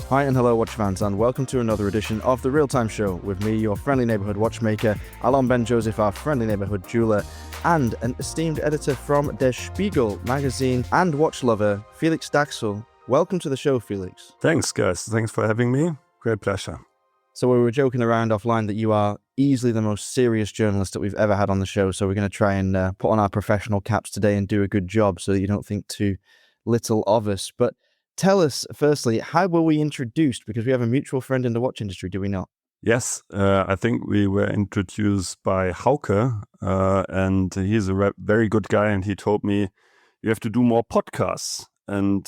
Hi and hello watch fans, and welcome to another edition of The Real Time Show with me, your friendly neighbourhood watchmaker, Alon Ben Joseph, our friendly neighbourhood jeweler, and an esteemed editor from Der Spiegel magazine and watch lover, Felix Dachsel. Welcome to the show, Felix. Thanks, guys. Thanks for having me. Great pleasure. So we were joking around offline that you are easily the most serious journalist that we've ever had on the show, so we're going to try and put on our professional caps today and do a good job so that you don't think too little of us. But tell us, firstly, how were we introduced? Because we have a mutual friend in the watch industry, do we not? Yes, I think we were introduced by Hauke, and he's a very good guy, and he told me, you have to do more podcasts. And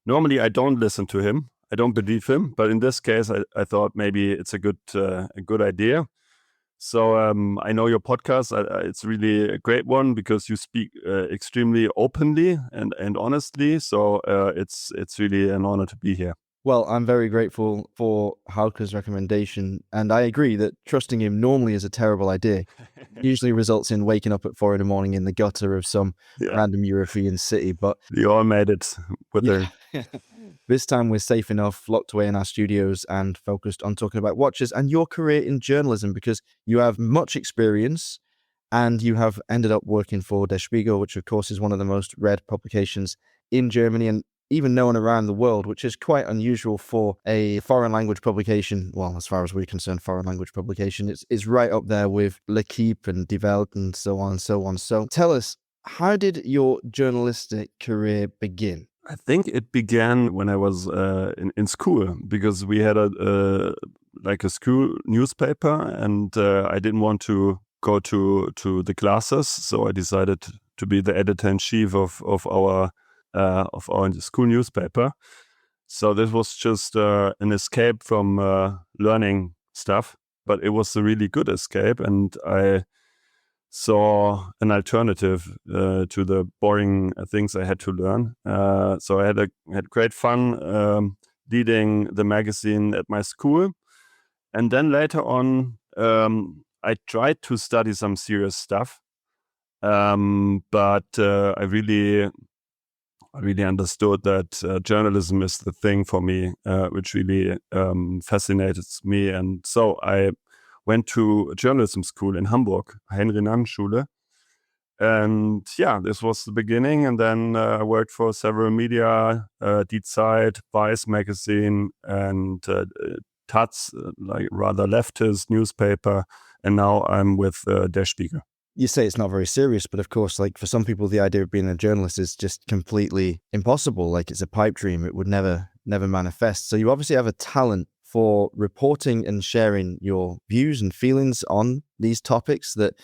normally I don't listen to him. I don't believe him. But in this case, I thought maybe it's a good idea. So I know your podcast. It's really a great one because you speak extremely openly and honestly. So it's really an honor to be here. Well, I'm very grateful for Hauke's recommendation, and I agree that trusting him normally is a terrible idea. Usually results in waking up at 4 a.m. in the gutter of some random European city. But we all made it with This time we're safe enough, locked away in our studios and focused on talking about watches and your career in journalism, because you have much experience and you have ended up working for Der Spiegel, which of course is one of the most read publications in Germany and even known around the world, which is quite unusual for a foreign language publication. Well, as far as we're concerned, foreign language publication, it's right up there with L'Equipe and Die Welt and so on and so on. So tell us, how did your journalistic career begin? I think it began when I was in school, because we had a school newspaper, and I didn't want to go to the classes, so I decided to be the editor-in-chief of our school newspaper. So this was just an escape from learning stuff, but it was a really good escape, and I saw an alternative to the boring things I had to learn. So I had great fun leading the magazine at my school, and then later on I tried to study some serious stuff, but I really understood that journalism is the thing for me, which really fascinated me. And so I went to a journalism school in Hamburg, Heinrich-Nannen-Schule. And this was the beginning. And then I worked for several media, Die Zeit, Vice magazine, and Taz, like rather leftist newspaper. And now I'm with Der Spiegel. You say it's not very serious, but of course, like for some people, the idea of being a journalist is just completely impossible. Like it's a pipe dream. It would never manifest. So you obviously have a talent for reporting and sharing your views and feelings on these topics that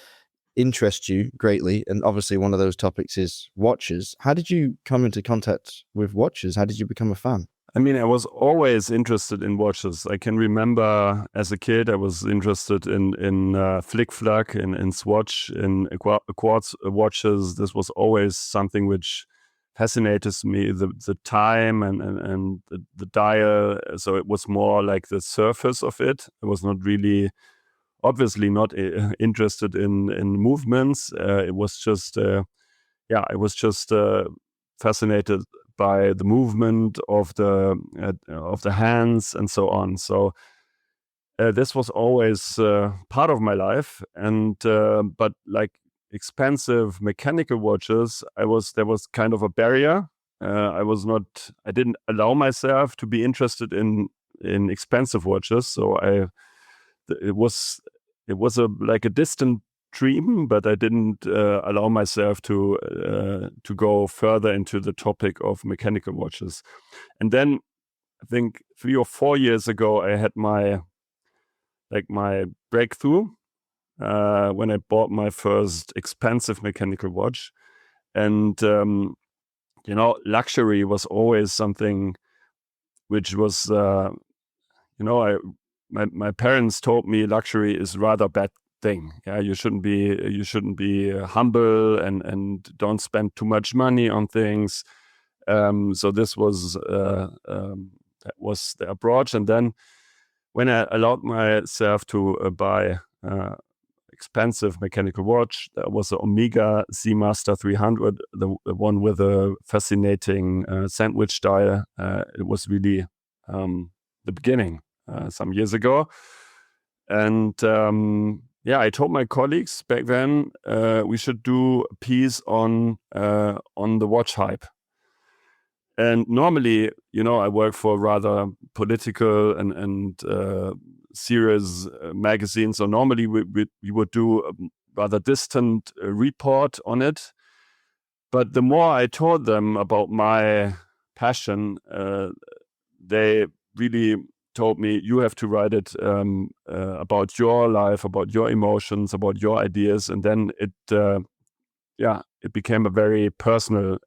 interest you greatly. And obviously one of those topics is watches. How did you come into contact with watches? How did you become a fan? I mean, I was always interested in watches. I can remember as a kid, I was interested in flick flack, in Swatch, in quartz watches. This was always something which fascinated me, the time and the dial. So it was more like the surface of it. I was not really, obviously not interested in movements. It was just, I was just fascinated by the movement of the hands and so on. So this was always part of my life. And but like expensive mechanical watches, there was kind of a barrier. I didn't allow myself to be interested in expensive watches. So it was like a distant dream, but I didn't allow myself to go further into the topic of mechanical watches. And then I think 3 or 4 years ago, I had my breakthrough when I bought my first expensive mechanical watch. And luxury was always something which was my parents told me luxury is rather bad thing. Yeah, you shouldn't be humble and don't spend too much money on things. So this was that was the approach. And then when I allowed myself to buy expensive mechanical watch, that was the Omega Seamaster 300, the one with a fascinating sandwich dial. It was really the beginning some years ago. And I told my colleagues back then we should do a piece on the watch hype. And normally, I work for rather political and serious magazines. So normally we would do a rather distant report on it. But the more I told them about my passion, they really told me, you have to write it about your life, about your emotions, about your ideas. And then it became a very personal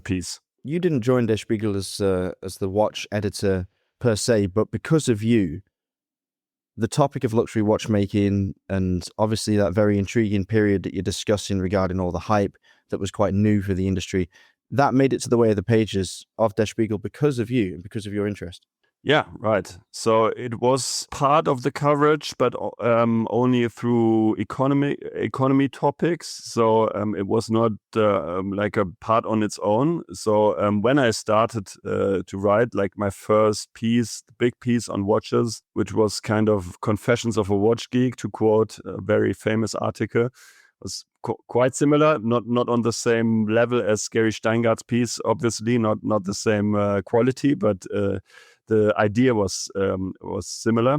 piece. You didn't join Der Spiegel as the watch editor per se, but because of you, the topic of luxury watchmaking and obviously that very intriguing period that you're discussing regarding all the hype that was quite new for the industry, that made it to the way of the pages of Der Spiegel because of you and because of your interest. Yeah, right. So it was part of the coverage, but only through economy topics. So it was not like a part on its own. So when I started to write, like my first piece, the big piece on watches, which was kind of Confessions of a Watch Geek, to quote a very famous article, was quite similar, not on the same level as Gary Steingart's piece, obviously, not the same quality, but the idea was similar.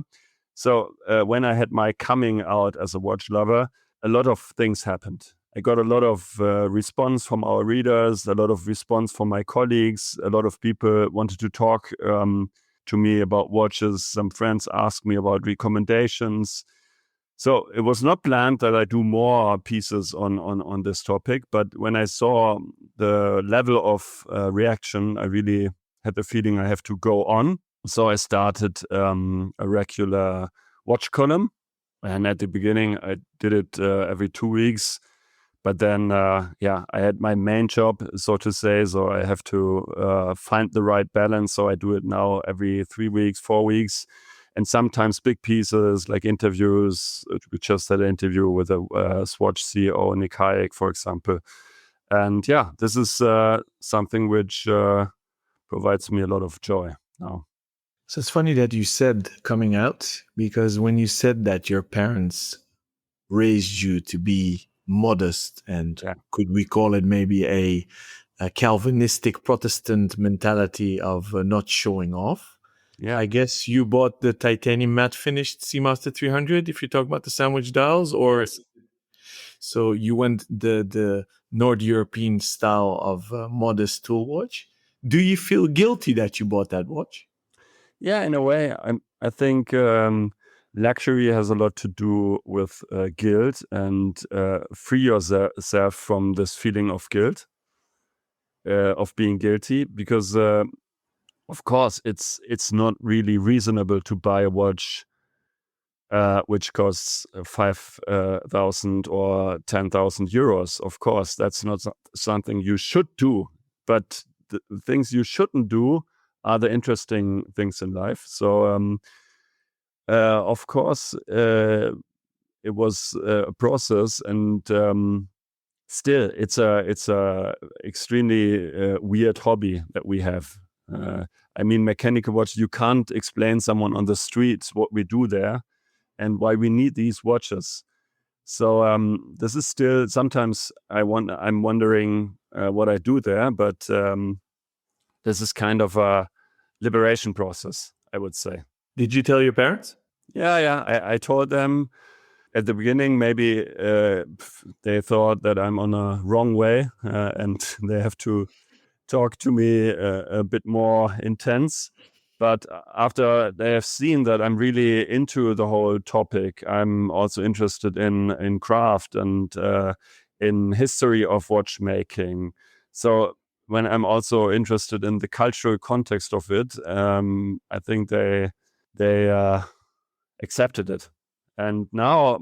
So when I had my coming out as a watch lover, a lot of things happened. I got a lot of response from our readers, a lot of response from my colleagues. A lot of people wanted to talk to me about watches. Some friends asked me about recommendations. So it was not planned that I do more pieces on this topic, but when I saw the level of reaction, I really had the feeling I have to go on. So I started a regular watch column. And at the beginning, I did it every 2 weeks. But then, I had my main job, so to say. So I have to find the right balance. So I do it now every 3 weeks, 4 weeks. And sometimes big pieces like interviews. We just had an interview with a Swatch CEO, Nick Hayek, for example. And this is something which provides me a lot of joy now. So it's funny that you said coming out, because when you said that your parents raised you to be modest and could we call it maybe a Calvinistic Protestant mentality of not showing off. Yeah, I guess you bought the titanium matte finished Seamaster 300 if you talk about the sandwich dials, or so you went the North European style of modest tool watch. Do you feel guilty that you bought that watch? Yeah, in a way. I think luxury has a lot to do with guilt, and free yourself from this feeling of guilt, of being guilty, because of course it's not really reasonable to buy a watch which costs 5,000 or 10,000 euros. Of course, that's not something you should do, but the things you shouldn't do are the interesting things in life. So, of course, it was a process, and still, it's a extremely weird hobby that we have. I mean, mechanical watches, you can't explain someone on the streets what we do there and why we need these watches. So this is still, sometimes I'm wondering what I do there, but this is kind of a liberation process, I would say. Did you tell your parents? Yeah. I told them at the beginning. Maybe they thought that I'm on a wrong way and they have to talk to me a bit more intense. But after they have seen that I'm really into the whole topic, I'm also interested in craft and in history of watchmaking. So when I'm also interested in the cultural context of it, I think they accepted it. And now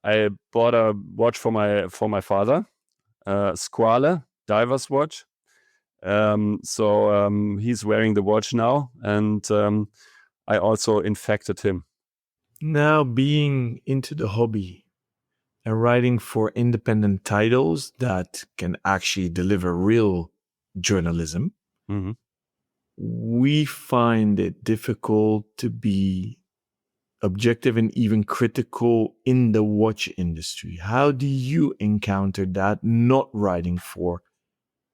I bought a watch for my father, Squale diver's watch. So he's wearing the watch now, and I also infected him. Now, being into the hobby and writing for independent titles that can actually deliver real journalism, we find it difficult to be objective and even critical in the watch industry. How do you encounter that not writing for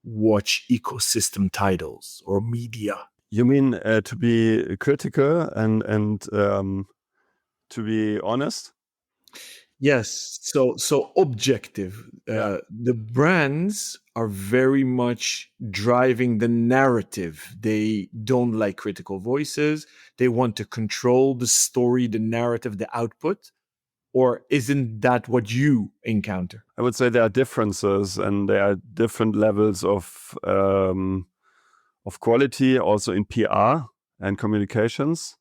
watch ecosystem titles or media? You mean to be critical and to be honest? Yes. So objective. The brands are very much driving the narrative. They don't like critical voices. They want to control the story, the narrative, the output. Or isn't that what you encounter? I would say there are differences and there are different levels of quality also in PR and communications.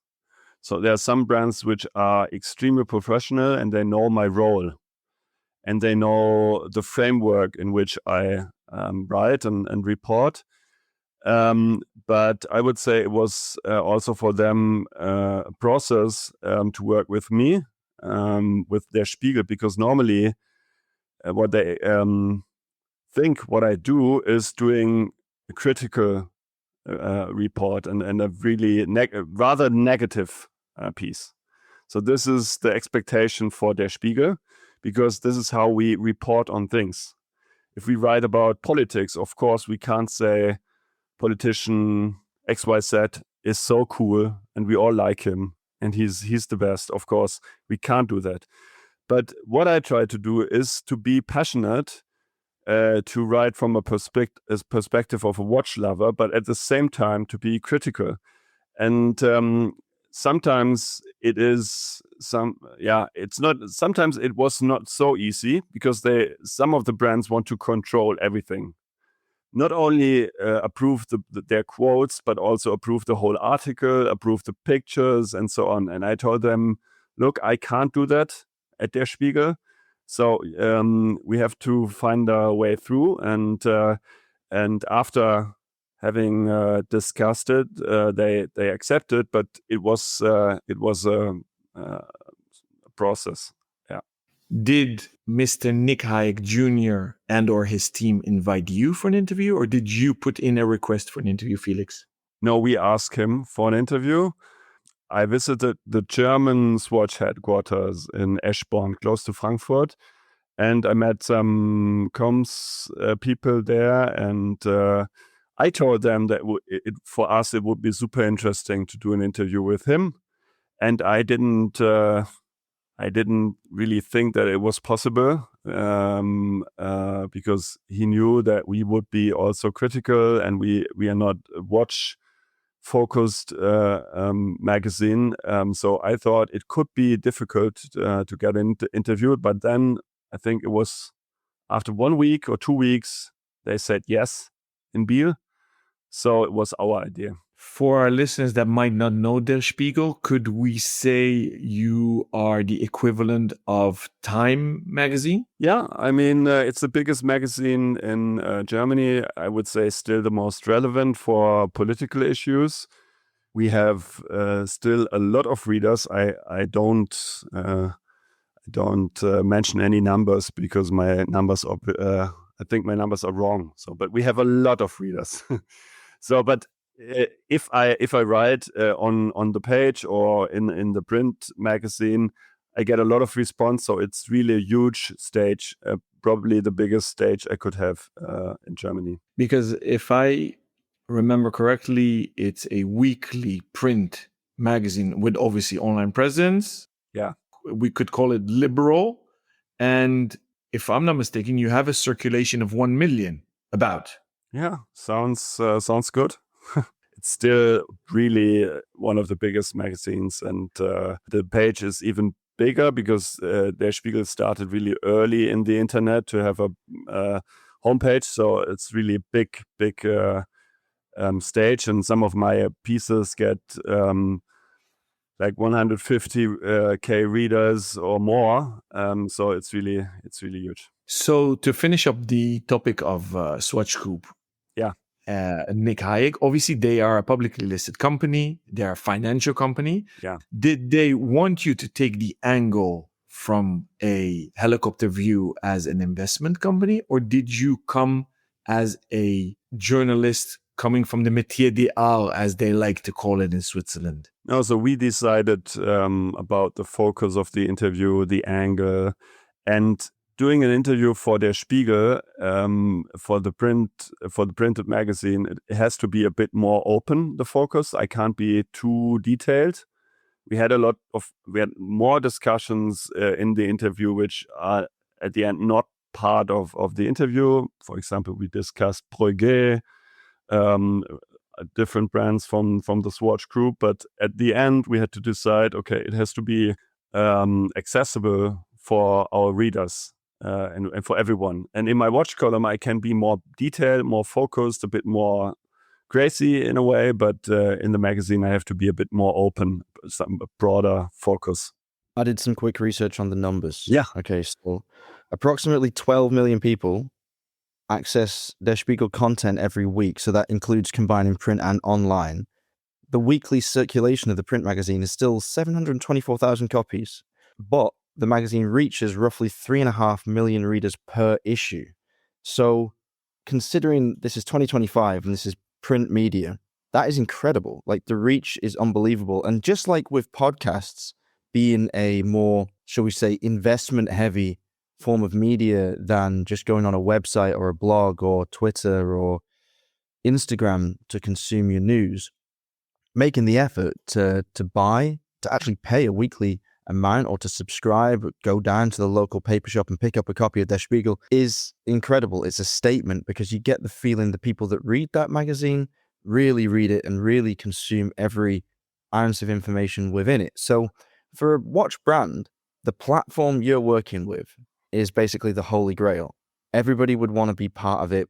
So there are some brands which are extremely professional and they know my role and they know the framework in which I write and report. But I would say it was also for them a process to work with me, with their Spiegel, because normally what they think what I do is doing a critical report and a really rather negative piece. So this is the expectation for Der Spiegel, because this is how we report on things. If we write about politics, of course, we can't say politician XYZ is so cool and we all like him and he's the best. Of course, we can't do that. But what I try to do is to be passionate, to write from a perspective of a watch lover, but at the same time to be critical. And sometimes it is sometimes it was not so easy because some of the brands want to control everything. Not only approve their quotes, but also approve the whole article, approve the pictures, and so on. And I told them, look, I can't do that at Der Spiegel. So we have to find a way through. And after having discussed it, they accepted, but it was a process. Yeah. Did Mr. Nick Hayek Jr. and or his team invite you for an interview, or did you put in a request for an interview, Felix? No, we asked him for an interview. I visited the German Swatch headquarters in Eschborn, close to Frankfurt, and I met some comms people there, and I told them that for us it would be super interesting to do an interview with him, and I didn't really think that it was possible because he knew that we would be also critical, and we are not a watch focused magazine. So I thought it could be difficult to get interviewed, but then I think it was after 1 week or 2 weeks, they said yes in Biel. So it was our idea. For our listeners that might not know Der Spiegel, could we say you are the equivalent of Time magazine? Yeah, I mean, it's the biggest magazine in Germany. I would say still the most relevant for political issues. We have still a lot of readers. I don't mention any numbers because my numbers are, I think my numbers are wrong. So, but we have a lot of readers. So, but if I write on the page or in the print magazine, I get a lot of response. So it's really a huge stage, probably the biggest stage I could have in Germany. Because if I remember correctly, it's a weekly print magazine with obviously online presence. Yeah. We could call it liberal. And if I'm not mistaken, you have a circulation of 1 million about. Yeah, sounds good. It's still really one of the biggest magazines, and the page is even bigger because Der Spiegel started really early in the internet to have a homepage. So it's really a big stage, and some of my pieces get like 150k readers or more. So it's really huge. So to finish up the topic of Swatch Group, Nick Hayek, obviously they are a publicly listed company. They're a financial company. Yeah. Did they want you to take the angle from a helicopter view as an investment company, or did you come as a journalist coming from the métier d'art, as they like to call it in Switzerland? No, so we decided about the focus of the interview, the angle, and doing an interview for Der Spiegel, for the printed magazine. It has to be a bit more open, the focus. I can't be too detailed. We had more discussions in the interview, which are at the end not part of the interview. For example, we discussed Breguet, different brands from the Swatch group. But at the end, we had to decide, okay, it has to be accessible for our readers and for everyone. And in my watch column, I can be more detailed, more focused, a bit more crazy in a way. But in the magazine, I have to be a bit more open, some broader focus. I did some quick research on the numbers. Yeah. Okay, so approximately 12 million people access Der Spiegel content every week. So that includes combining print and online. The weekly circulation of the print magazine is still 724,000 copies, but the magazine reaches roughly 3.5 million readers per issue. So considering this is 2025 and this is print media, that is incredible. Like, the reach is unbelievable. And just like with podcasts being a more, shall we say, investment heavy form of media than just going on a website or a blog or Twitter or Instagram to consume your news, making the effort to actually pay a weekly amount or to subscribe, go down to the local paper shop and pick up a copy of Der Spiegel is incredible. It's a statement because you get the feeling the people that read that magazine really read it and really consume every ounce of information within it. So for a watch brand, the platform you're working with is basically the holy grail. Everybody would want to be part of it.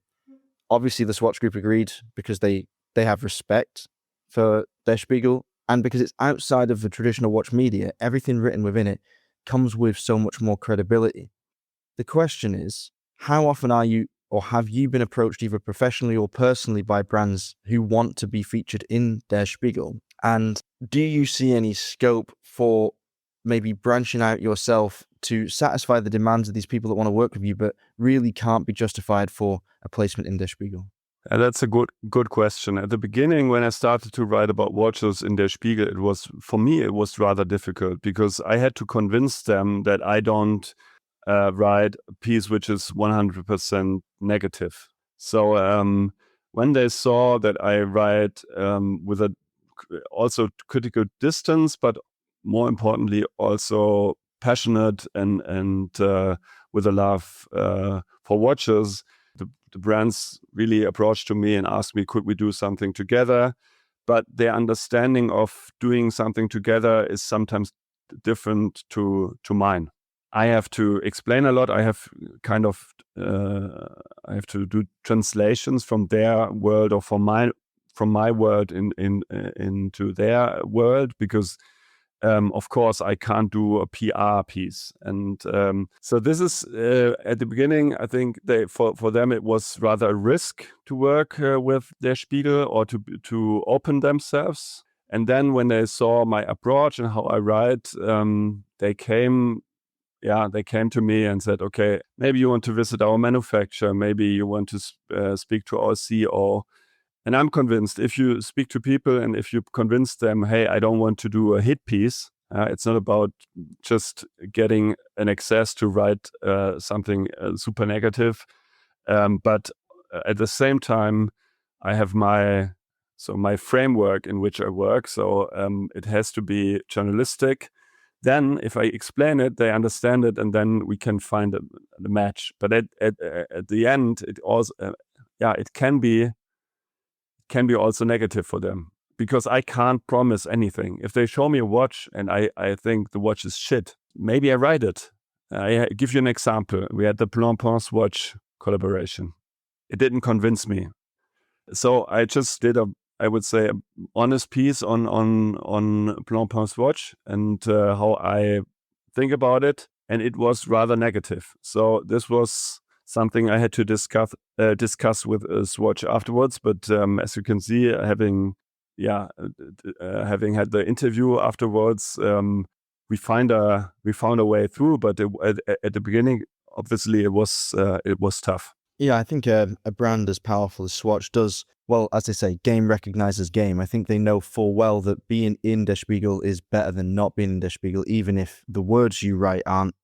Obviously, the Swatch Group agreed because they have respect for Der Spiegel, and because it's outside of the traditional watch media, everything written within it comes with so much more credibility. The question is, how often are you or have you been approached either professionally or personally by brands who want to be featured in Der Spiegel? And do you see any scope for maybe branching out yourself to satisfy the demands of these people that want to work with you, but really can't be justified for a placement in Der Spiegel? That's a good question. At the beginning, when I started to write about watches in Der Spiegel, it was rather difficult because I had to convince them that I don't write a piece which is 100% negative. So when they saw that I write with a also critical distance, but more importantly also passionate and with a love for watches, the brands really approached to me and asked me, could we do something together? But their understanding of doing something together is sometimes different to mine. I have to explain a lot. I have I have to do translations from their world or from my world into their world because of course, I can't do a PR piece. And so this is, at the beginning, I think for them, it was rather a risk to work with Der Spiegel or to open themselves. And then when they saw my approach and how I write, they came to me and said, okay, maybe you want to visit our manufacturer. Maybe you want to speak to our CEO. And I'm convinced if you speak to people and if you convince them, hey, I don't want to do a hit piece. It's not about just getting an access to write something super negative. But at the same time, I have my framework in which I work. So it has to be journalistic. Then if I explain it, they understand it, and then we can find the match. But at the end, it also, it can be also negative for them because I can't promise anything. If they show me a watch and I think the watch is shit, maybe I write it. I give you an example. We had the Blancpain watch collaboration. It didn't convince me. So I just did I would say, an honest piece on Blancpain's watch and how I think about it. And it was rather negative. So this was something I had to discuss with Swatch afterwards. But as you can see, having had the interview afterwards, we found a way through. But at the beginning, obviously, it was tough. Yeah, I think a brand as powerful as Swatch does, well, as they say, game recognizes game. I think they know full well that being in Der Spiegel is better than not being in Der Spiegel, even if the words you write aren't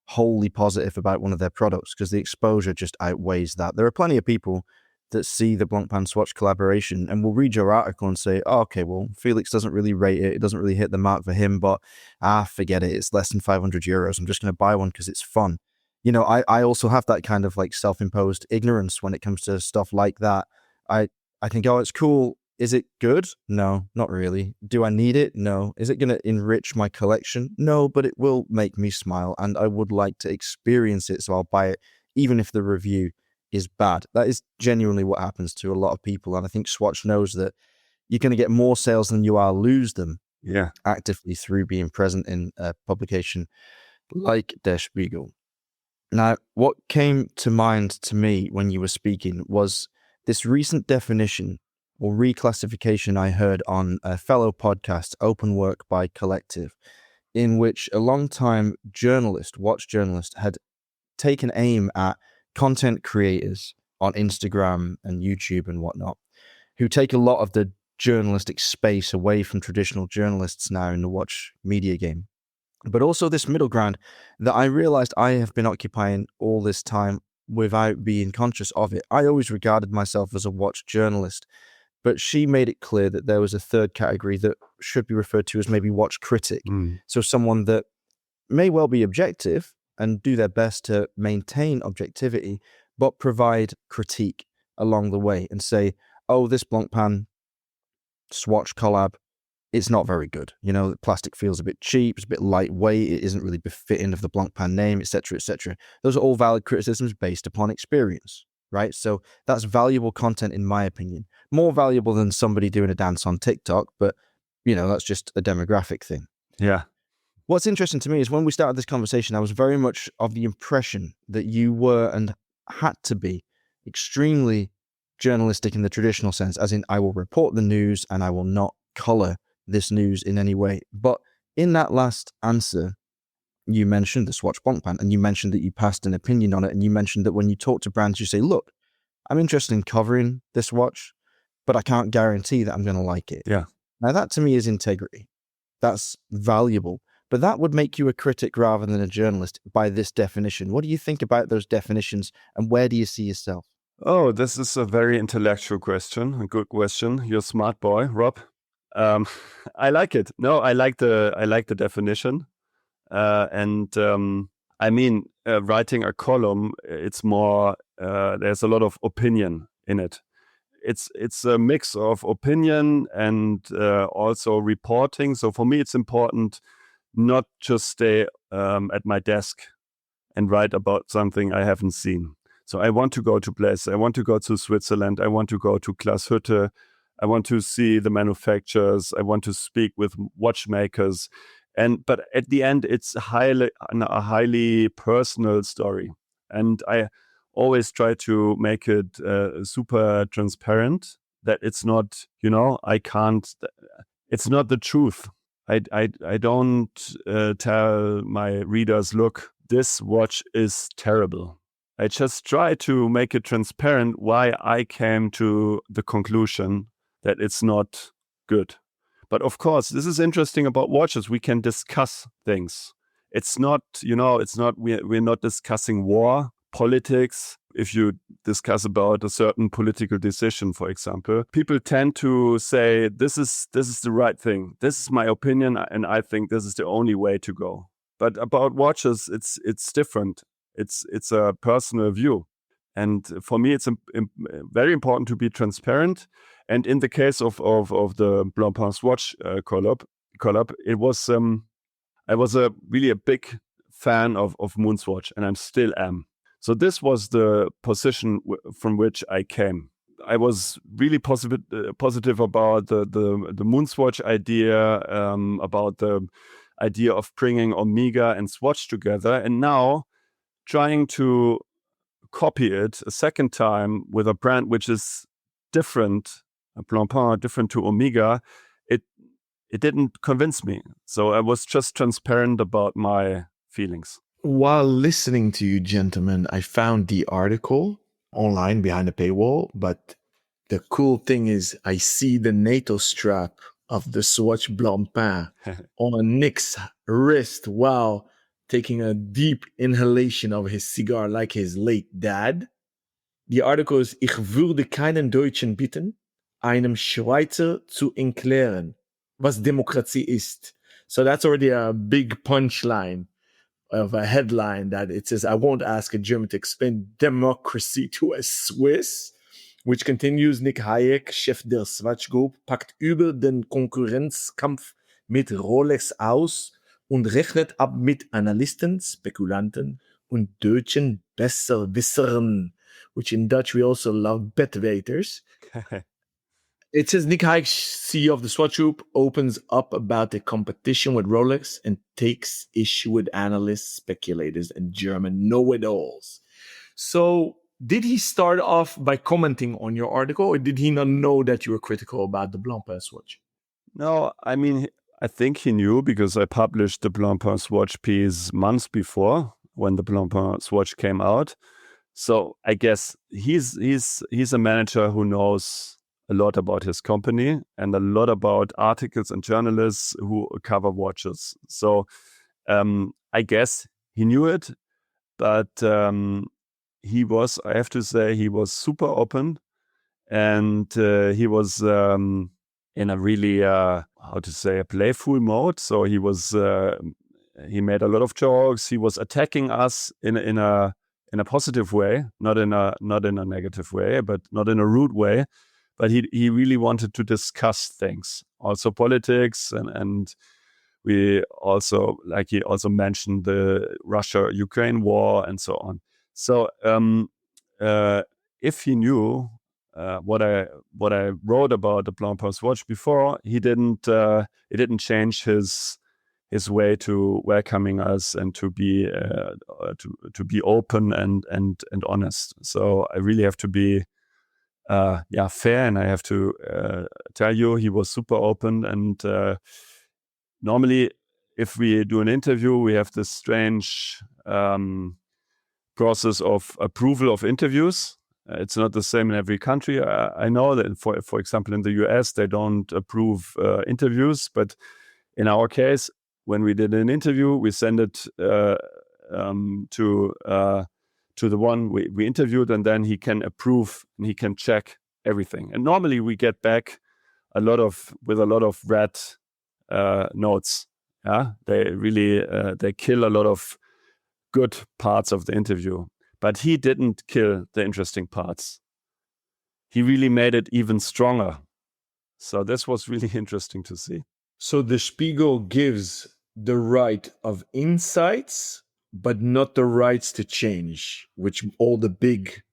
wholly positive about one of their products, because the exposure just outweighs that. There are plenty of people that see the Blancpain Swatch collaboration and will read your article and say, oh, okay, well, Felix doesn't really rate it. It doesn't really hit the mark for him, but forget it. It's less than 500 euros. I'm just going to buy one because it's fun. You know, I also have that kind of like self-imposed ignorance when it comes to stuff like that. I think, oh, it's cool. Is it good? No, not really. Do I need it? No. Is it going to enrich my collection? No, but it will make me smile and I would like to experience it, so I'll buy it, even if the review is bad. That is genuinely what happens to a lot of people. And I think Swatch knows that you're going to get more sales than you are lose them actively through being present in a publication like Der Spiegel. Now, what came to mind to me when you were speaking was this recent definition or reclassification I heard on a fellow podcast, Open Work by Collective, in which a long-time journalist, watch journalist, had taken aim at content creators on Instagram and YouTube and whatnot, who take a lot of the journalistic space away from traditional journalists now in the watch media game. But also this middle ground that I realized I have been occupying all this time without being conscious of it. I always regarded myself as a watch journalist, but she made it clear that there was a third category that should be referred to as maybe watch critic. So someone that may well be objective and do their best to maintain objectivity, but provide critique along the way and say, oh, this Blancpain Swatch collab, it's not very good. You know, the plastic feels a bit cheap, it's a bit lightweight, it isn't really befitting of the Blancpain name, etc., etc. Those are all valid criticisms based upon experience, right? So that's valuable content in my opinion. More valuable than somebody doing a dance on TikTok, but, you know, that's just a demographic thing. Yeah. What's interesting to me is when we started this conversation, I was very much of the impression that you were and had to be extremely journalistic in the traditional sense, as in I will report the news and I will not color this news in any way. But in that last answer, you mentioned the Swatch Blancpain and you mentioned that you passed an opinion on it, and you mentioned that when you talk to brands, you say, look, I'm interested in covering this watch, but I can't guarantee that I'm going to like it. Yeah. Now that to me is integrity. That's valuable. But that would make you a critic rather than a journalist by this definition. What do you think about those definitions and where do you see yourself? Oh, this is a very intellectual question, a good question. You're a smart boy, Rob. I like it. No, I like the definition. I mean, writing a column, it's more, there's a lot of opinion in it. It's a mix of opinion and also reporting. So for me, it's important not just stay at my desk and write about something I haven't seen. So I want to go to places. I want to go to Switzerland. I want to go to Glashütte. I want to see the manufacturers. I want to speak with watchmakers. But at the end, it's a highly personal story. And I always try to make it super transparent, that it's not, it's not the truth. I don't tell my readers, look, this watch is terrible. I just try to make it transparent why I came to the conclusion that it's not good. But of course, this is interesting about watches. We can discuss things. It's not, we're not discussing war, politics. If you discuss about a certain political decision, for example, people tend to say, this is the right thing. This is my opinion, and I think this is the only way to go. But about watches, it's different. It's a personal view. And for me, it's very important to be transparent. And in the case of the Blancpain Swatch collab, it was I was really a big fan of Moonswatch, and I still am. So this was the position from which I came. I was really positive about the Moonswatch idea, about the idea of bringing Omega and Swatch together, and now trying to copy it a second time with a brand which is different, a Blancpain different to Omega. It didn't convince me. So I was just transparent about my feelings. While listening to you, gentlemen, I found the article online behind a paywall. But the cool thing is I see the NATO strap of the Swatch Blancpain on Nick's wrist while taking a deep inhalation of his cigar like his late dad. The article is, Ich würde keinen Deutschen bitten, einem Schweizer zu erklären, was Demokratie ist. So that's already a big punchline of a headline that it says, I won't ask a German to explain democracy to a Swiss, which continues, Nick Hayek, Chef der Swatch Group, packt über den Konkurrenzkampf mit Rolex aus und rechnet ab mit Analysten, Spekulanten und deutschen Besserwissern, which in Dutch we also love betweters. It says Nick Hayek, CEO of the Swatch Group, opens up about the competition with Rolex and takes issue with analysts, speculators, and German know-it-alls. So did he start off by commenting on your article, or did he not know that you were critical about the Blancpain swatch? No, I mean, I think he knew because I published the Blancpain swatch piece months before when the Blancpain swatch came out. So I guess he's a manager who knows a lot about his company and a lot about articles and journalists who cover watches. So I guess he knew it, but he was, I have to say, he was super open, and he was in a really, how to say, a playful mode. So he was, he made a lot of jokes. He was attacking us in a positive way, not in a negative way, but not in a rude way. But he really wanted to discuss things, also politics, and we also, like, he also mentioned the Russia-Ukraine war and so on. So if he knew what I wrote about the Blancpain swatch before, he didn't change his way to welcoming us and to be open and honest. So I really have to be fair, and I have to tell you, he was super open. And normally, if we do an interview, we have this strange process of approval of interviews. It's not the same in every country. I know that, for example, in the US, they don't approve interviews, but in our case, when we did an interview, we send it to the one we interviewed, and then he can approve and he can check everything. And normally we get back with a lot of red notes. Yeah, they really they kill a lot of good parts of the interview, but he didn't kill the interesting parts. He really made it even stronger. So this was really interesting to see. So the Spiegel gives the right of insights, but not the rights to change, which all the big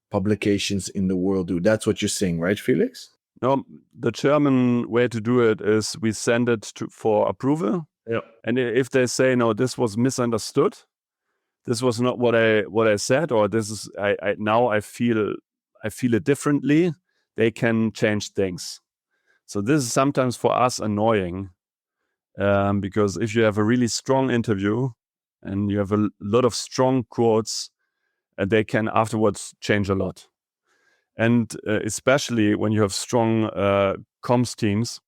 publications in the world do. That's what you're saying, right, Felix? No, the German way to do it is we send it for approval. Yeah. And if they say, no, this was misunderstood, this was not what I said, or this is I feel it differently, they can change things. So this is sometimes for us annoying, because if you have a really strong interview and you have a lot of strong quotes, they can afterwards change a lot. And especially when you have strong comms teams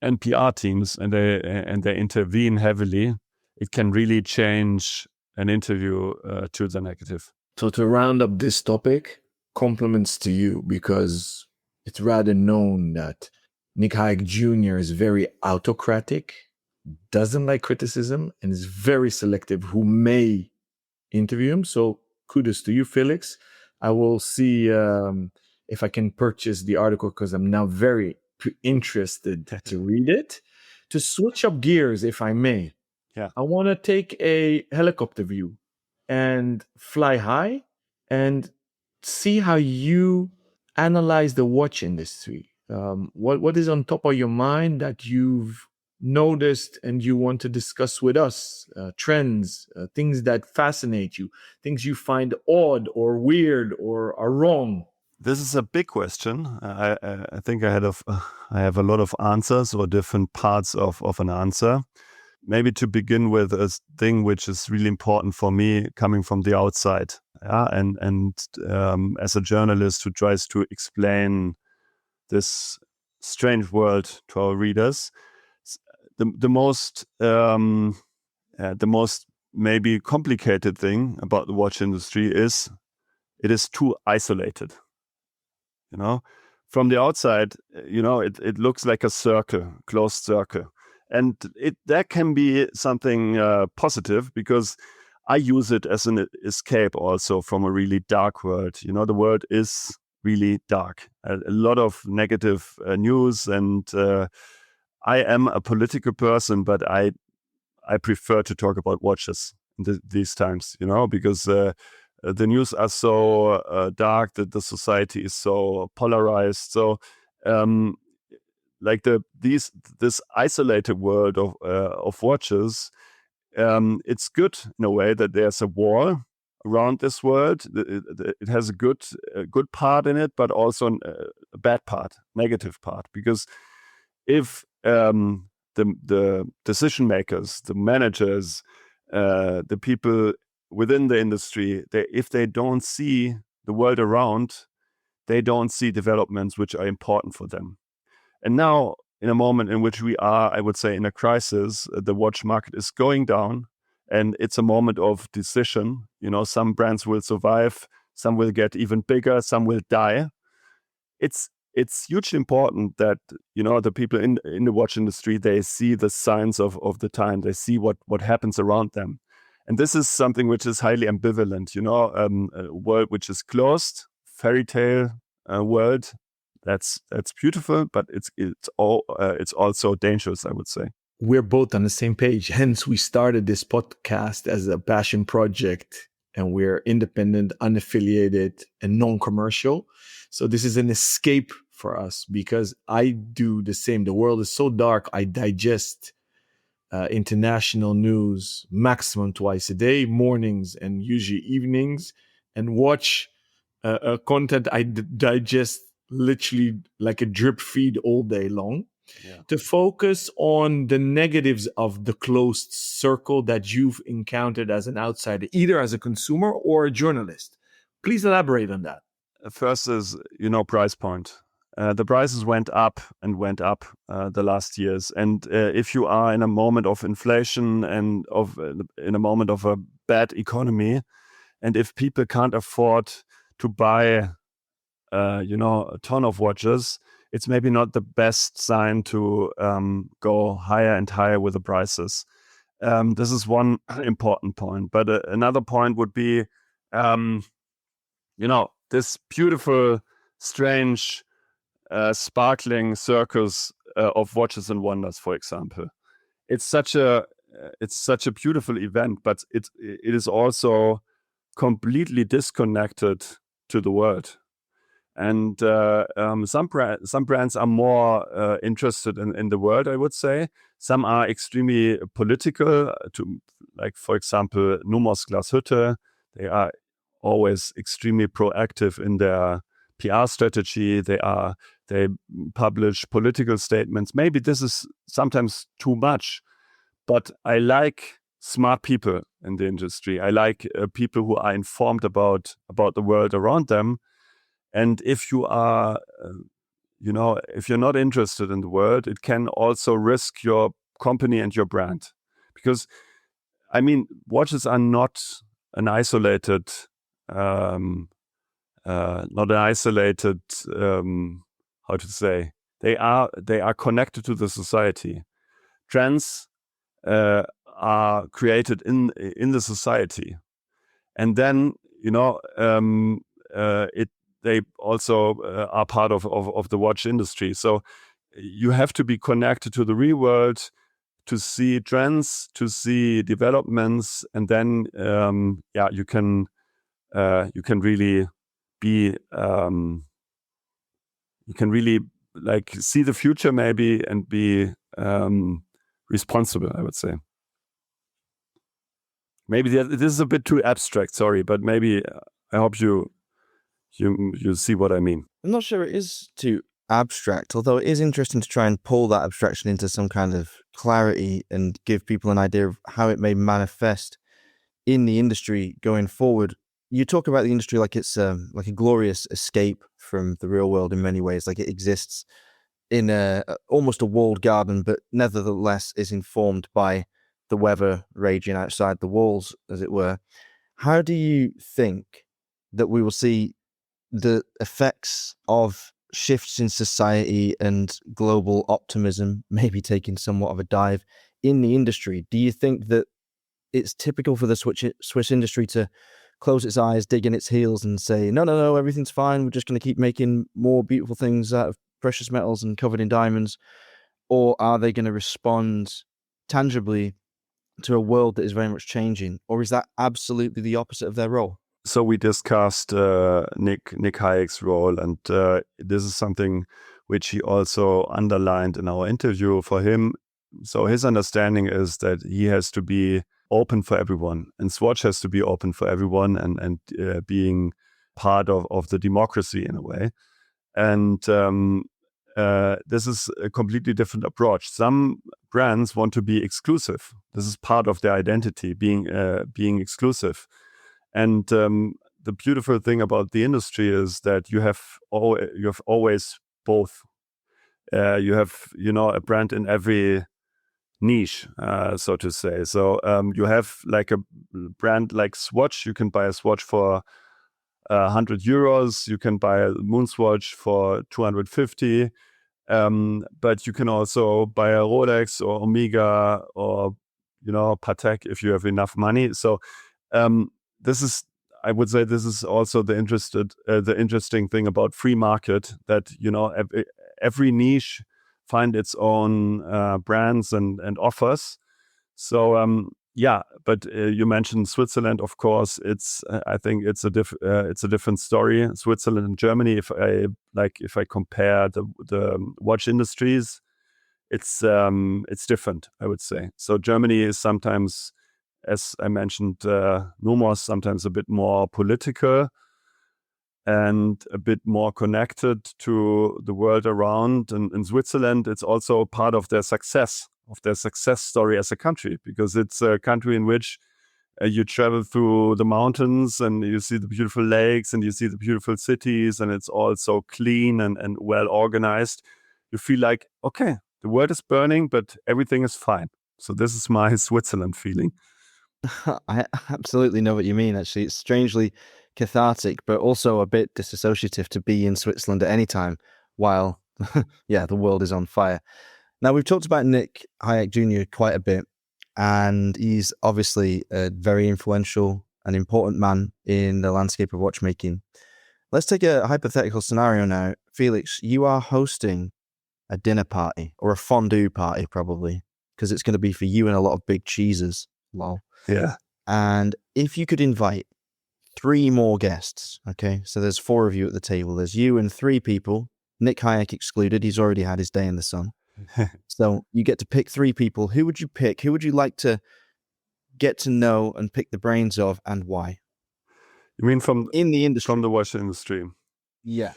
and PR teams, and they intervene heavily, it can really change an interview to the negative. So to round up this topic, compliments to you, because it's rather known that Nick Hayek Jr. is very autocratic, doesn't like criticism, and is very selective who may interview him. So kudos to you, Felix. I will see if I can purchase the article, because I'm now very interested to read it. To switch up gears, if I may, I want to take a helicopter view and fly high and see how you analyze the watch industry. What is on top of your mind that you've noticed and you want to discuss with us? Trends, things that fascinate you, things you find odd or weird or are wrong. This is a big question. I think I have a lot of answers, or different parts of an answer. maybe to begin with a thing which is really important for me coming from the outside. Yeah, and as a journalist who tries to explain this strange world to our readers, the most maybe complicated thing about the watch industry is it is too isolated. From the outside, it looks like a circle, closed circle. And that can be something positive, because I use it as an escape also from a really dark world. The world is really dark. A lot of negative news, and I am a political person, but I prefer to talk about watches these times, because the news are so dark, that the society is so polarized. So, like this isolated world of watches, it's good in a way that there's a wall around this world. It has a good part in it, but also a bad part, negative part. Because if the decision makers, the managers, the people within the industry, if they don't see the world around, they don't see developments which are important for them. And now, in a moment in which we are, I would say, in a crisis, the watch market is going down, and it's a moment of decision. Some brands will survive, some will get even bigger, some will die. It's hugely important that the people in the watch industry, they see the signs of the time, they see what happens around them. And this is something which is highly ambivalent, a world which is closed, fairy tale world. That's beautiful, but it's also dangerous, I would say. We're both on the same page. Hence, we started this podcast as a passion project, and we're independent, unaffiliated, and non-commercial. So this is an escape for us, because I do the same. The world is so dark. I digest international news maximum twice a day, mornings and usually evenings, and watch content I digest literally like a drip feed all day long. Yeah. To focus on the negatives of the closed circle that you've encountered as an outsider, either as a consumer or a journalist. Please elaborate on that. First is, price point. The prices went up the last years. And if you are in a moment of inflation and in a moment of a bad economy, and if people can't afford to buy a ton of watches, it's maybe not the best sign to go higher and higher with the prices. This is one important point. But another point would be, this beautiful, strange, sparkling circus of watches and wonders, for example. It's such a beautiful event, but it is also completely disconnected to the world. And some brands are more interested in the world, I would say. Some are extremely political. Like, for example, Nomos Glashütte. They are always extremely proactive in their PR strategy. They publish political statements. Maybe this is sometimes too much, but I like smart people in the industry. I like people who are informed about the world around them. And if you are, if you're not interested in the world, it can also risk your company and your brand. Because, watches are not an isolated, how to say, they are connected to the society. Trends are created in the society. And then, they also are part of the watch industry. So you have to be connected to the real world to see trends, to see developments, and then you can really be you can really like see the future maybe and be responsible, I would say. Maybe this is a bit too abstract, sorry, but maybe I hope you see what I mean. I'm not sure it is too abstract, although it is interesting to try and pull that abstraction into some kind of clarity and give people an idea of how it may manifest in the industry going forward. You talk about the industry like it's like a glorious escape from the real world in many ways, like it exists in almost a walled garden, but nevertheless is informed by the weather raging outside the walls, as it were. How do you think that we will see the effects of shifts in society and global optimism maybe taking somewhat of a dive in the industry? Do you think that it's typical for the Swiss industry to close its eyes, dig in its heels and say, no, everything's fine, we're just going to keep making more beautiful things out of precious metals and covered in diamonds? Or are they going to respond tangibly to a world that is very much changing? Or is that absolutely the opposite of their role? So we discussed Nick Hayek's role, and this is something which he also underlined in our interview. For him, so his understanding is that he has to be open for everyone, and Swatch has to be open for everyone, and being part of the democracy in a way. And this is a completely different approach. Some brands want to be exclusive. This is part of their identity, being exclusive. And the beautiful thing about the industry is that you have always both. You have a brand in every niche, so to say. So you have like a brand like Swatch. You can buy a Swatch for €100. You can buy a Moon Swatch for 250. But you can also buy a Rolex or Omega or Patek if you have enough money. So I would say this is also the interesting thing about free market, that every niche find its own brands and offers. So but you mentioned Switzerland, of course. I think it's a different story. Switzerland and Germany, if I compare the watch industries, it's different, I would say. So Germany is sometimes, as I mentioned, Nomos, sometimes a bit more political and a bit more connected to the world around. And in Switzerland, it's also part of their success story as a country, because it's a country in which you travel through the mountains and you see the beautiful lakes and you see the beautiful cities, and it's all so clean and well organized. You feel like, okay, the world is burning, but everything is fine. So this is my Switzerland feeling. I absolutely know what you mean, actually. It's strangely cathartic, but also a bit disassociative to be in Switzerland at any time while, the world is on fire. Now, we've talked about Nick Hayek Jr. quite a bit, and he's obviously a very influential and important man in the landscape of watchmaking. Let's take a hypothetical scenario now. Felix, you are hosting a dinner party, or a fondue party probably, because it's going to be for you and a lot of big cheeses. Lol. Yeah. And if you could invite 3 more guests, okay, so there's 4 of you at the table. There's you and 3 people, Nick Hayek excluded. He's already had his day in the sun. So you get to pick 3 people. Who would you pick? Who would you like to get to know and pick the brains of, and why? You mean in the industry? From the watch industry? Yeah.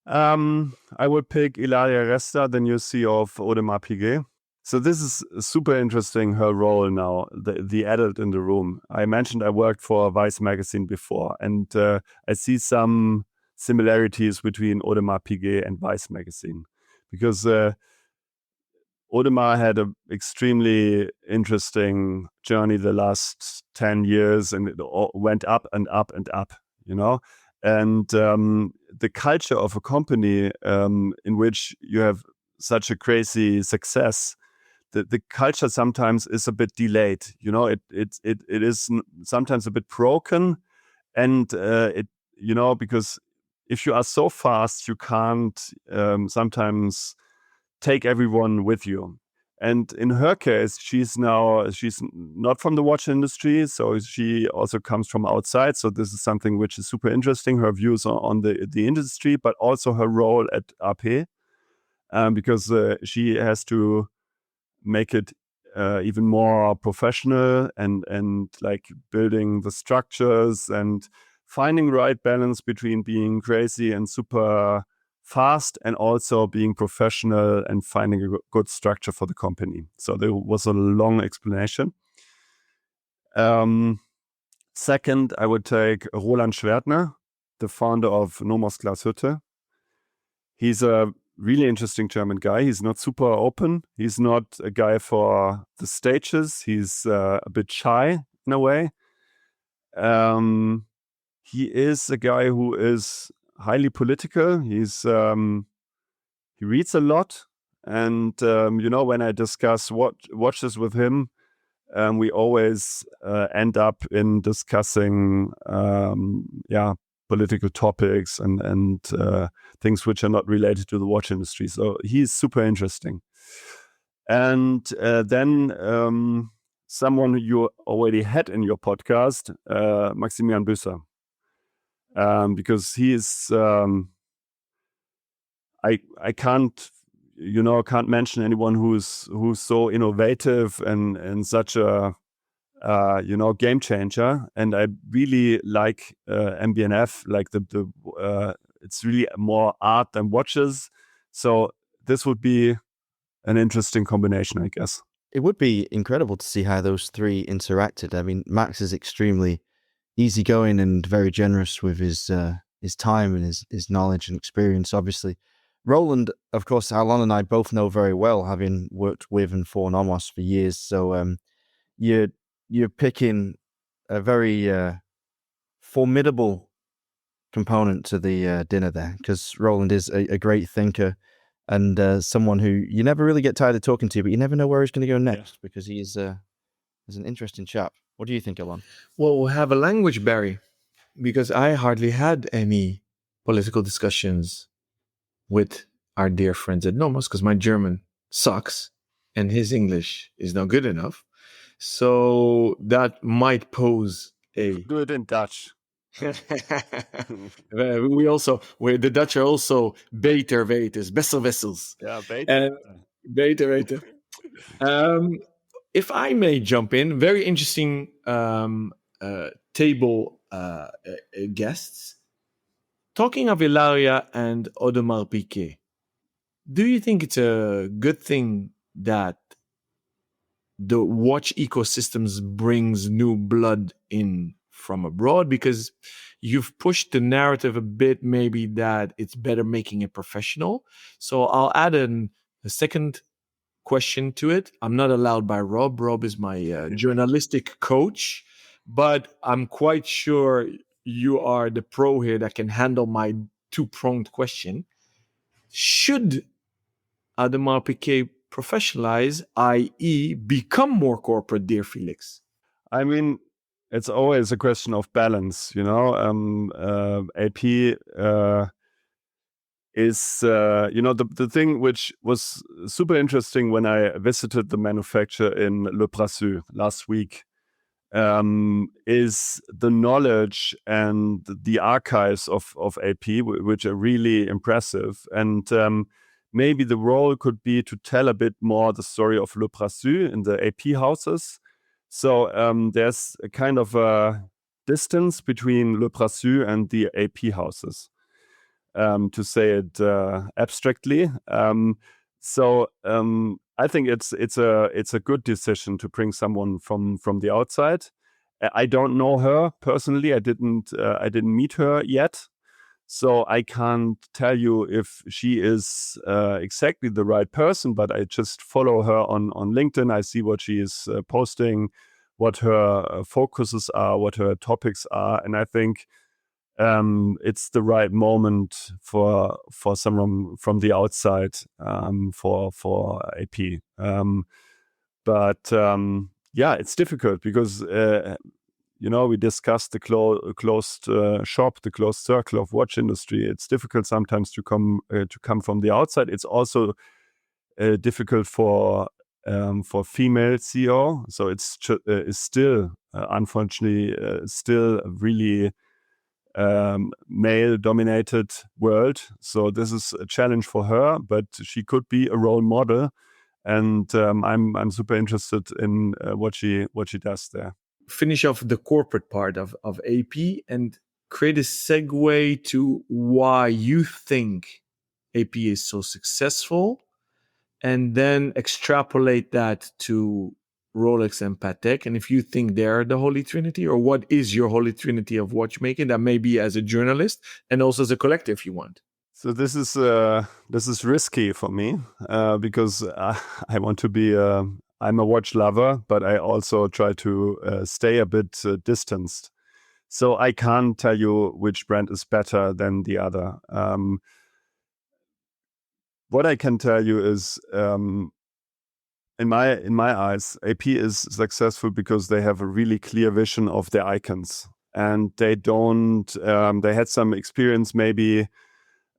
I would pick Ilaria Resta, the new CEO of Audemars Piguet. So this is super interesting, her role now, the adult in the room. I mentioned I worked for Vice magazine before, and I see some similarities between Audemars Piguet and Vice magazine, because Audemars had an extremely interesting journey the last 10 years, and it went up and up and up, And the culture of a company in which you have such a crazy success, the culture sometimes is a bit delayed. It is sometimes a bit broken, and because if you are so fast, you can't sometimes take everyone with you. And in her case, she's not from the watch industry, so she also comes from outside. So this is something which is super interesting, her views on the industry, but also her role at AP, because she has to make it even more professional and like building the structures and finding right balance between being crazy and super fast and also being professional and finding a good structure for the company. So there was a long explanation. Second, I would take Roland Schwertner, the founder of Nomos Glashütte. He's a really interesting German guy. He's not super open. He's not a guy for the stages. He's a bit shy in a way. He is a guy who is highly political. He reads a lot. And, when I discuss watches with him, we always end up in discussing, political topics and things which are not related to the watch industry. So he's super interesting. And then someone who you already had in your podcast, Maximilian Büsser, because he is, I can't mention anyone who's so innovative and such a game changer. And I really like MB&F, like the it's really more art than watches. So this would be an interesting combination, I guess. It would be incredible to see how those three interacted. I mean, Max is extremely easygoing and very generous with his time and his knowledge and experience, obviously. Roland, of course, Alon and I both know very well, having worked with and for Nomos for years. So you're picking a very formidable component to the dinner there, because Roland is a great thinker and someone who you never really get tired of talking to, but you never know where he's going to go next, because he is an interesting chap. What do you think, Alon? Well, we'll have a language barrier, because I hardly had any political discussions with our dear friends at Nomos, because my German sucks and his English is not good enough. So that might pose a... Do it in Dutch. The Dutch are also beter weters, besser wessels. Yeah, beter. Beter weten. If I may jump in, very interesting table guests. Talking of Ilaria and Audemars Piguet, do you think it's a good thing that the watch ecosystems brings new blood in from abroad? Because you've pushed the narrative a bit, maybe that it's better making it professional. So I'll add a second question to it. I'm not allowed by Rob. Rob is my journalistic coach, but I'm quite sure you are the pro here that can handle my two-pronged question. Should Audemars Piguet professionalize, i.e. become more corporate, dear Felix? I mean, it's always a question of balance, AP is, the thing which was super interesting when I visited the manufacturer in Le Brassus last week, is the knowledge and the archives of AP, which are really impressive. And maybe the role could be to tell a bit more the story of Le Brassus in the AP houses. So there's a kind of a distance between Le Brassus and the AP houses, to say it abstractly. So I think it's a good decision to bring someone from the outside. I don't know her personally. I didn't meet her yet, so I can't tell you if she is exactly the right person. But I just follow her on LinkedIn. I see what she is posting, what her focuses are, what her topics are, and I think it's the right moment for someone from the outside for AP. But it's difficult because we discussed the closed shop, the closed circle of watch industry. It's difficult sometimes to come from the outside. It's also difficult for female CEO. So it's still unfortunately still really male-dominated world. So this is a challenge for her, but she could be a role model, and I'm super interested in what she does there. Finish off the corporate part of AP and create a segue to why you think AP is so successful, and then extrapolate that to Rolex and Patek. And if you think they're the Holy Trinity, or what is your Holy Trinity of watchmaking, that may be as a journalist and also as a collector if you want. So this is risky for me because I want to be. I'm a watch lover, but I also try to stay a bit distanced. So I can't tell you which brand is better than the other. What I can tell you is, in my eyes, AP is successful because they have a really clear vision of their icons, and they don't. They had some experience maybe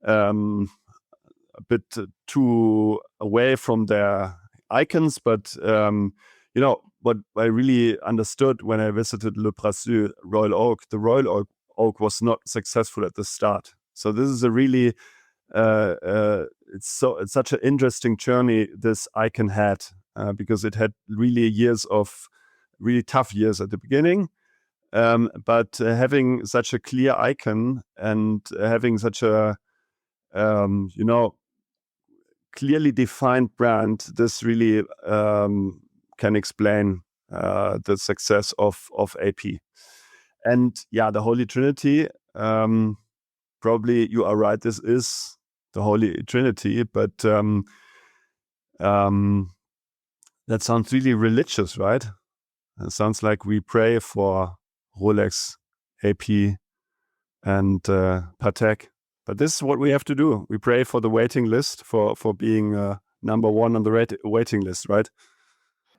a bit too away from their icons, but what I really understood when I visited Le Précieux Royal Oak, the Royal Oak was not successful at the start. So this is a really it's such an interesting journey this icon had because it had really really tough years at the beginning. But having such a clear icon and having such a clearly defined brand, this really can explain the success of AP. And yeah, the Holy Trinity, probably you are right, this is the Holy Trinity, but that sounds really religious, right? It sounds like we pray for Rolex, AP, and Patek. But this is what we have to do. We pray for the waiting list, for being number one on the waiting list, right?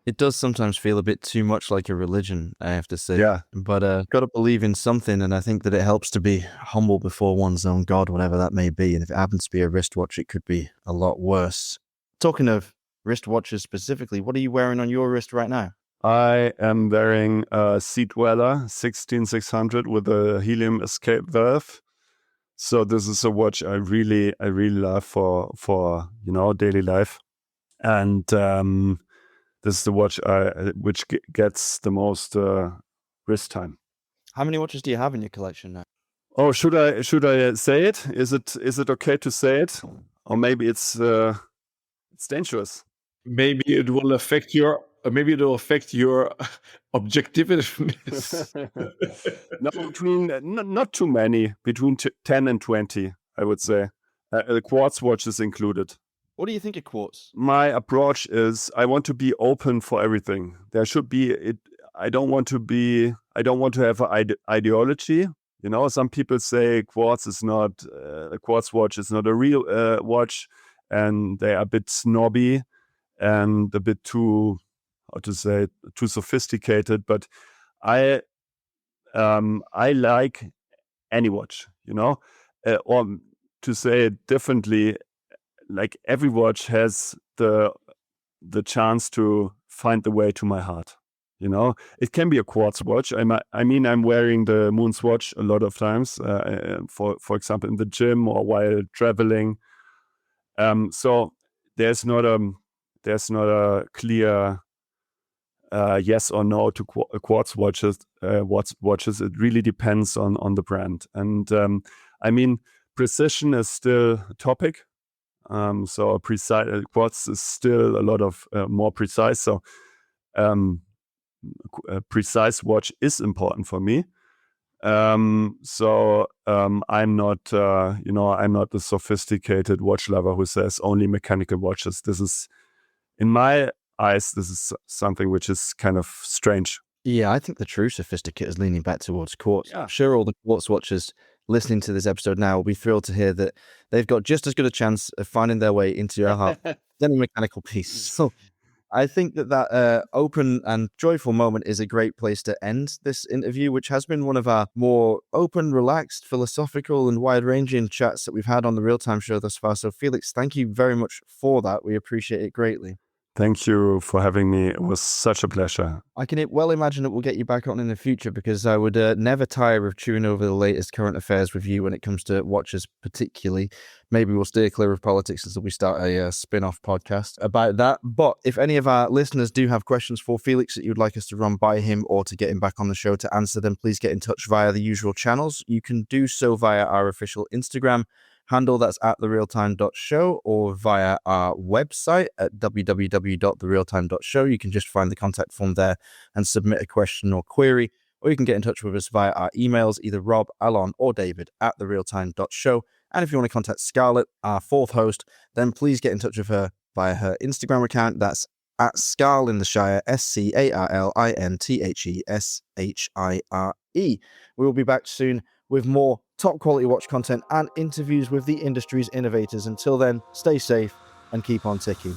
It does sometimes feel a bit too much like a religion, I have to say. Yeah. But got to believe in something, and I think that it helps to be humble before one's own God, whatever that may be. And if it happens to be a wristwatch, it could be a lot worse. Talking of wristwatches specifically, what are you wearing on your wrist right now? I am wearing a Sea Dweller 16600 with a helium escape valve. So this is a watch I really love for daily life, and this is the watch which gets the most wrist time. How many watches do you have in your collection now? Oh, should I say it? Is it okay to say it, or maybe it's dangerous? Maybe it will affect your objectiveness. No, not too many. Between 10 and 20, I would say. The quartz watch is included. What do you think of quartz? My approach is I want to be open for everything. There should be it. I don't want to have an ideology. Some people say quartz is not a quartz watch is not a real watch, and they are a bit snobby and a bit too sophisticated. But I like any watch, or to say it differently, like every watch has the chance to find the way to my heart. It can be a quartz watch. I'm wearing the Moon's watch a lot of times, for example, in the gym or while traveling. So there's not a clear yes or no to quartz watches. It really depends on the brand. And precision is still a topic. So a precise quartz is still a lot of more precise. So a precise watch is important for me. I'm not the sophisticated watch lover who says only mechanical watches. This is, in my eyes, this is something which is kind of strange. Yeah, I think the true sophisticate is leaning back towards quartz. Yeah. I'm sure all the quartz watchers listening to this episode now will be thrilled to hear that they've got just as good a chance of finding their way into your heart than a mechanical piece. So I think that open and joyful moment is a great place to end this interview, which has been one of our more open, relaxed, philosophical, and wide-ranging chats that we've had on the Real Time Show thus far. So Felix, thank you very much for that. We appreciate it greatly. Thank you for having me. It was such a pleasure. I can well imagine that we'll get you back on in the future, because I would never tire of chewing over the latest current affairs with you when it comes to watches particularly. Maybe we'll steer clear of politics until we start a spin-off podcast about that. But if any of our listeners do have questions for Felix that you'd like us to run by him or to get him back on the show to answer them, please get in touch via the usual channels. You can do so via our official Instagram, handle. That's at therealtime.show, or via our website at www.therealtime.show. You can just find the contact form there and submit a question or query, or you can get in touch with us via our emails, either Rob, Alon, or David at therealtime.show. And if you want to contact Scarlett, our fourth host, then please get in touch with her via her Instagram account. That's at Scarl in the Shire, SCARLINTHESHIRE. We will be back soon with more top quality watch content and interviews with the industry's innovators. Until then, stay safe and keep on ticking.